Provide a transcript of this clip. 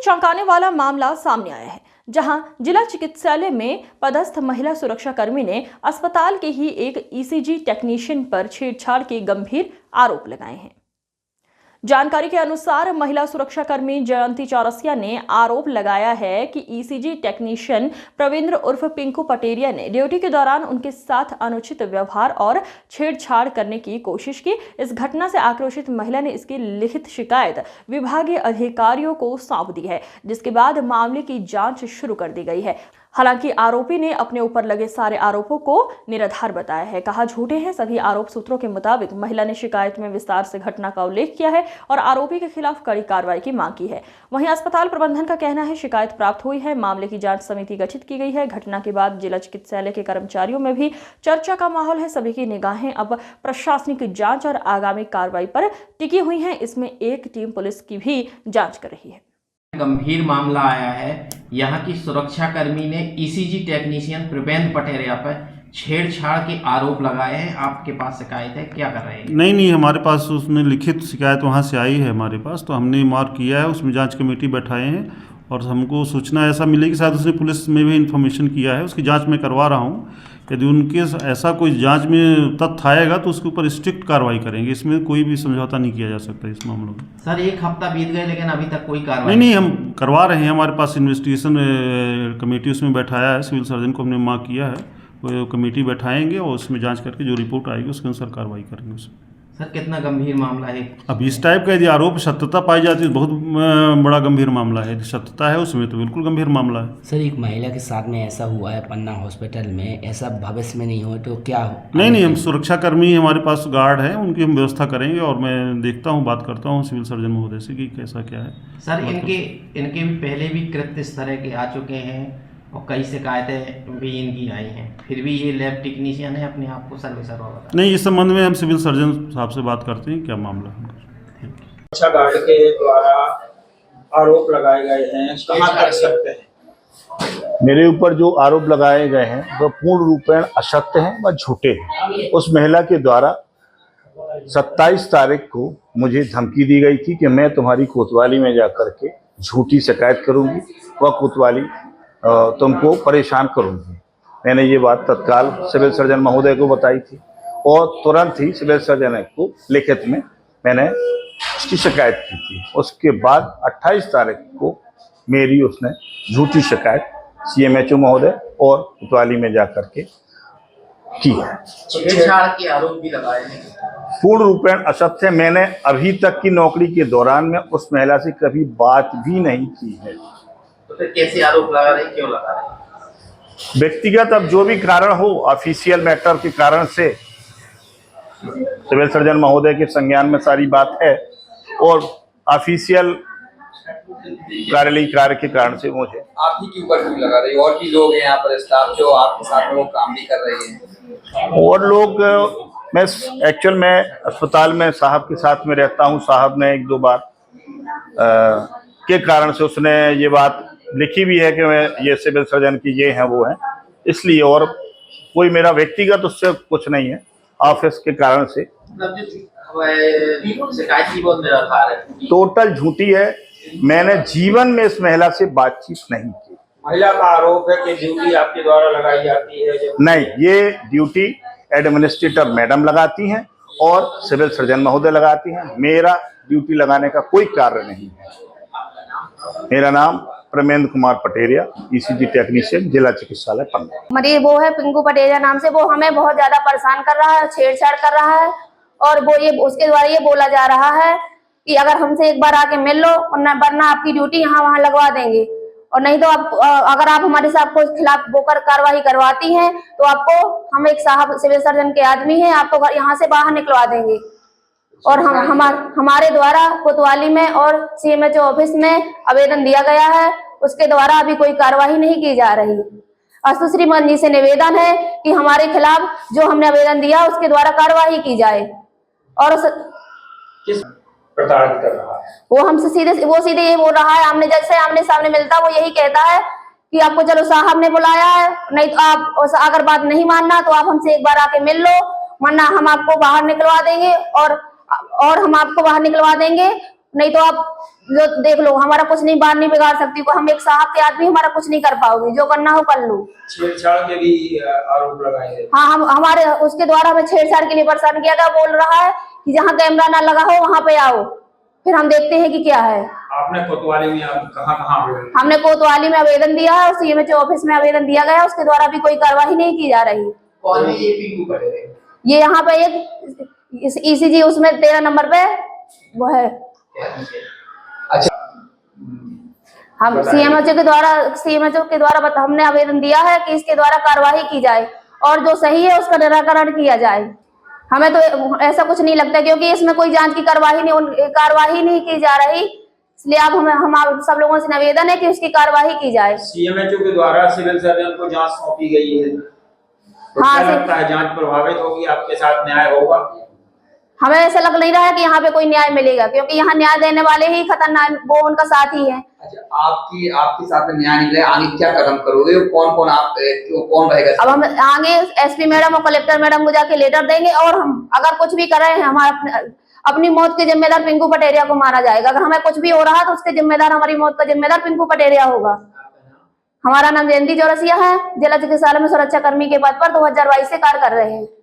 चौंकाने वाला मामला सामने आया है, जहां जिला चिकित्सालय में पदस्थ महिला सुरक्षा कर्मी ने अस्पताल के ही एक ईसीजी टेक्नीशियन पर छेड़छाड़ के गंभीर आरोप लगाए हैं। जानकारी के अनुसार महिला सुरक्षा कर्मी जयंती चौरसिया ने आरोप लगाया है कि ईसीजी टेक्नीशियन प्रवींद्र उर्फ पिंकू पटेरिया ने ड्यूटी के दौरान उनके साथ अनुचित व्यवहार और छेड़छाड़ करने की कोशिश की। इस घटना से आक्रोशित महिला ने इसकी लिखित शिकायत विभागीय अधिकारियों को सौंप दी है, जिसके बाद मामले की जांच शुरू कर दी गई है। हालांकि आरोपी ने अपने ऊपर लगे सारे आरोपों को निराधार बताया है, कहा झूठे हैं सभी आरोप। सूत्रों के मुताबिक महिला ने शिकायत में विस्तार से घटना का उल्लेख किया है और आरोपी के खिलाफ कड़ी कार्रवाई की मांग की है। वहीं अस्पताल प्रबंधन का कहना है शिकायत प्राप्त हुई है, मामले की जांच समिति गठित की गई है। घटना के बाद जिला चिकित्सालय के कर्मचारियों में भी चर्चा का माहौल है। सभी की निगाहें अब प्रशासनिक जांच और आगामी कार्रवाई पर टिकी हुई हैं। इसमें एक टीम पुलिस की भी जांच कर रही है। गंभीर मामला आया है। यहाँ की सुरक्षा कर्मी ने ईसीजी टेक्नीशियन प्रवींद्र पटेरिया पर छेड़छाड़ के आरोप लगाए हैं। आपके पास शिकायत है, क्या कर रहे हैं? नहीं, हमारे पास उसमें लिखित शिकायत वहाँ से आई है हमारे पास, तो हमने मार्क किया है, उसमें जांच कमेटी बैठाए हैं और हमको सूचना ऐसा मिली कि शायद उसने पुलिस में भी इन्फॉर्मेशन किया है। उसकी जांच मैं करवा रहा हूँ। यदि उनके ऐसा कोई जांच में तथ्य आएगा तो उसके ऊपर स्ट्रिक्ट कार्रवाई करेंगे। इसमें कोई भी समझौता नहीं किया जा सकता इस मामलों में। सर, एक हफ्ता बीत गए लेकिन अभी तक कोई कार्रवाई नहीं, हम करवा रहे हैं। हमारे पास इन्वेस्टिगेशन कमेटी उसमें बैठाया है, सिविल सर्जन को हमने मांग किया है, वो कमेटी बैठाएंगे और उसमें जांच करके जो रिपोर्ट आएगी उसके अनुसार कार्रवाई करेंगे उसमें। सर, कितना गंभीर मामला है? अब इस टाइप का यदि आरोप सत्यता पाई जाती है तो बहुत बड़ा गंभीर मामला है। यदि सत्यता है उसमें तो बिल्कुल गंभीर मामला है। सर, एक महिला के साथ में ऐसा हुआ है पन्ना हॉस्पिटल में, ऐसा भविष्य में नहीं हो तो क्या हो? नहीं, हम सुरक्षा कर्मी हमारे पास गार्ड हैं, उनकी हम व्यवस्था करेंगे और मैं देखता हूँ, बात करता हूँ सिविल सर्जन महोदय से कि कैसा क्या है। सर, इनके भी पहले भी कृत्य इस तरह के आ चुके हैं और कई शिकायतें भी इनकी आई हैं, फिर भी ये लैब टेक्नीशियन है, अपने आप को सर्विसरवा बता। नहीं, इस संबंध में हम सिविल सर्जन साहब से बात करते हैं क्या मामला है। अच्छा, गार्ड के द्वारा आरोप लगाए गए हैं, कहाँ तक सत्य है? मेरे ऊपर जो आरोप लगाए गए हैं वह पूर्ण रूपेण असत्य हैं व झूठे हैं। उस महिला के द्वारा 27 तारीख को मुझे धमकी दी गई थी कि मैं तुम्हारी कोतवाली में जाकर के झूठी शिकायत करूंगी, वह कोतवाली तुमको परेशान करूंगी। मैंने ये बात तत्काल सिविल सर्जन महोदय को बताई थी और तुरंत ही सिविल सर्जन को लिखित में मैंने उसकी शिकायत की थी। उसके बाद 28 तारीख को मेरी उसने झूठी शिकायत CMHO महोदय और कोतवाली में जाकर के की है। छेड़छाड़ के आरोप भी लगाए हैं। पूर्ण रूपेण असत्य। मैंने अभी तक की नौकरी के दौरान में उस महिला से कभी बात भी नहीं की है। तो फिर कैसे आरोप लगा रहे, क्यों लगा रहे? व्यक्तिगत अब जो भी कारण हो, ऑफिशियल मैटर के कारण से सिविल सर्जन महोदय के संज्ञान में सारी बात है और ऑफिशियल कार्यालयीय कार्य के कारण से मुझे। आप ही के ऊपर क्यों लगा रही? और भी लोग हैं यहाँ पर स्टाफ जो आपके साथ में वो काम भी कर रहे हैं। और लोग, मैं एक्चुअल में अस्पताल में साहब के साथ में रहता हूँ। साहब ने 1-2 बार के कारण से उसने ये बात लिखी भी है कि मैं ये सिविल सर्जन की ये हैं वो हैं, इसलिए। और कोई मेरा व्यक्तिगत उससे कुछ नहीं है, ऑफिस के कारण से। शिकायत की बहुत निराधार है, टोटल झूठी है। मैंने जीवन में इस महिला से बातचीत नहीं की। महिला का आरोप है कि ड्यूटी आपके द्वारा लगाई जाती है। नहीं, ये ड्यूटी एडमिनिस्ट्रेटर मैडम लगाती हैं और सिविल सर्जन महोदय लगाती हैं। मेरा ड्यूटी लगाने का कोई कार्य नहीं है। मेरा नाम प्रवींद्र कुमार पटेरिया, ईसीजी टेक्नीशियन, जिला चिकित्सालय पन्ना। मरीज वो है पिंकू पटेरिया नाम से, वो हमें बहुत ज्यादा परेशान कर रहा है, छेड़छाड़ कर रहा है और वो ये उसके द्वारा ये बोला जा रहा है कि अगर हमसे एक बार आके मिल लो वरना आपकी ड्यूटी यहाँ वहाँ लगवा देंगे, और नहीं तो आप अगर आप हमारे साहब को खिलाफ बोकर कार्रवाई करवाती हैं तो आपको, हम एक साहब सिविल सर्जन के आदमी हैं, आपको यहाँ से बाहर निकलवा देंगे। और हमारे द्वारा कोतवाली में और CMHO ऑफिस में आवेदन दिया गया है, उसके द्वारा अभी कोई कार्रवाई नहीं की जा रही। सुश्रीमन जी से निवेदन है कि हमारे खिलाफ जो हमने आवेदन दिया उसके द्वारा कार्रवाई की जाए। और किस प्रताड़ित कर रहा है? वो हमसे सीधे ये बोल रहा है, हमने जैसे आमने सामने मिलता वो यही कहता है कि आपको चलो साहब ने बुलाया है, नहीं तो आप अगर बात नहीं मानना तो आप हमसे एक बार आके मिल लो, वरना हम आपको बाहर निकलवा देंगे और हम आपको बाहर निकलवा देंगे, नहीं तो आप जो देख लो, हमारा कुछ नहीं, बात नहीं बिगाड़ सकती, को हम एक साहब के आदमी हमारा कुछ नहीं कर पाओगे, जो करना हो कर लो। छेड़छाड़ के भी आरोप लगाए गए। हाँ, हम हमारे उसके द्वारा हमें छेड़छाड़ के लिए परेशान किया गया। बोल रहा है कि जहाँ कैमरा ना लगा हो वहां पे आओ, फिर हम देखते हैं कि क्या है। आपने कोतवाली में कहाँ हमने कोतवाली में आवेदन दिया है और सीएमएचओ ऑफिस में आवेदन दिया गया, उसके द्वारा भी कोई कार्रवाई नहीं की जा रही। कौन है ये पिंकू पटेरे? ये यहाँ पे एक ईसीजी उसमें 13 नंबर पे वो है। अच्छा, हम सीएमएचओ के द्वारा हमने आवेदन दिया है कि इसके द्वारा कार्रवाई की जाए और जो सही है उसका निराकरण किया जाए। हमें तो ऐसा कुछ नहीं लगता, क्योंकि इसमें कोई जांच की कार्रवाई नहीं की जा रही, इसलिए अब हम आप सब लोगों से निवेदन है कि उसकी कार्रवाई की जाए। सीएमएचओ के द्वारा सिविल सर्जन को जांच सौंपी गई है, तो हाँ, क्या लगता है जांच प्रभावित होगी, आपके साथ न्याय होगा? हमें ऐसा लग नहीं रहा है कि यहाँ पे कोई न्याय मिलेगा, क्योंकि यहाँ न्याय देने वाले ही खतरनाक, वो उनका साथ ही है। अच्छा, आपके साथ में न्याय निकले, आगे क्या कदम करोगे? कौन रहेगा? अब हम आगे एसपी मैडम और कलेक्टर मैडम को जाके लेटर देंगे, और हम अगर कुछ भी कर रहे हैं, हमारा अपनी मौत के जिम्मेदार पिंकू पटेरिया को माना जाएगा। अगर हमें कुछ भी हो रहा है तो उसके जिम्मेदार, हमारी मौत का जिम्मेदार पिंकू पटेरिया होगा। हमारा नाम जयंती चौरसिया है, जिला चिकित्सालय में सुरक्षा कर्मी के पद पर 2022 से कार्य कर रहे हैं।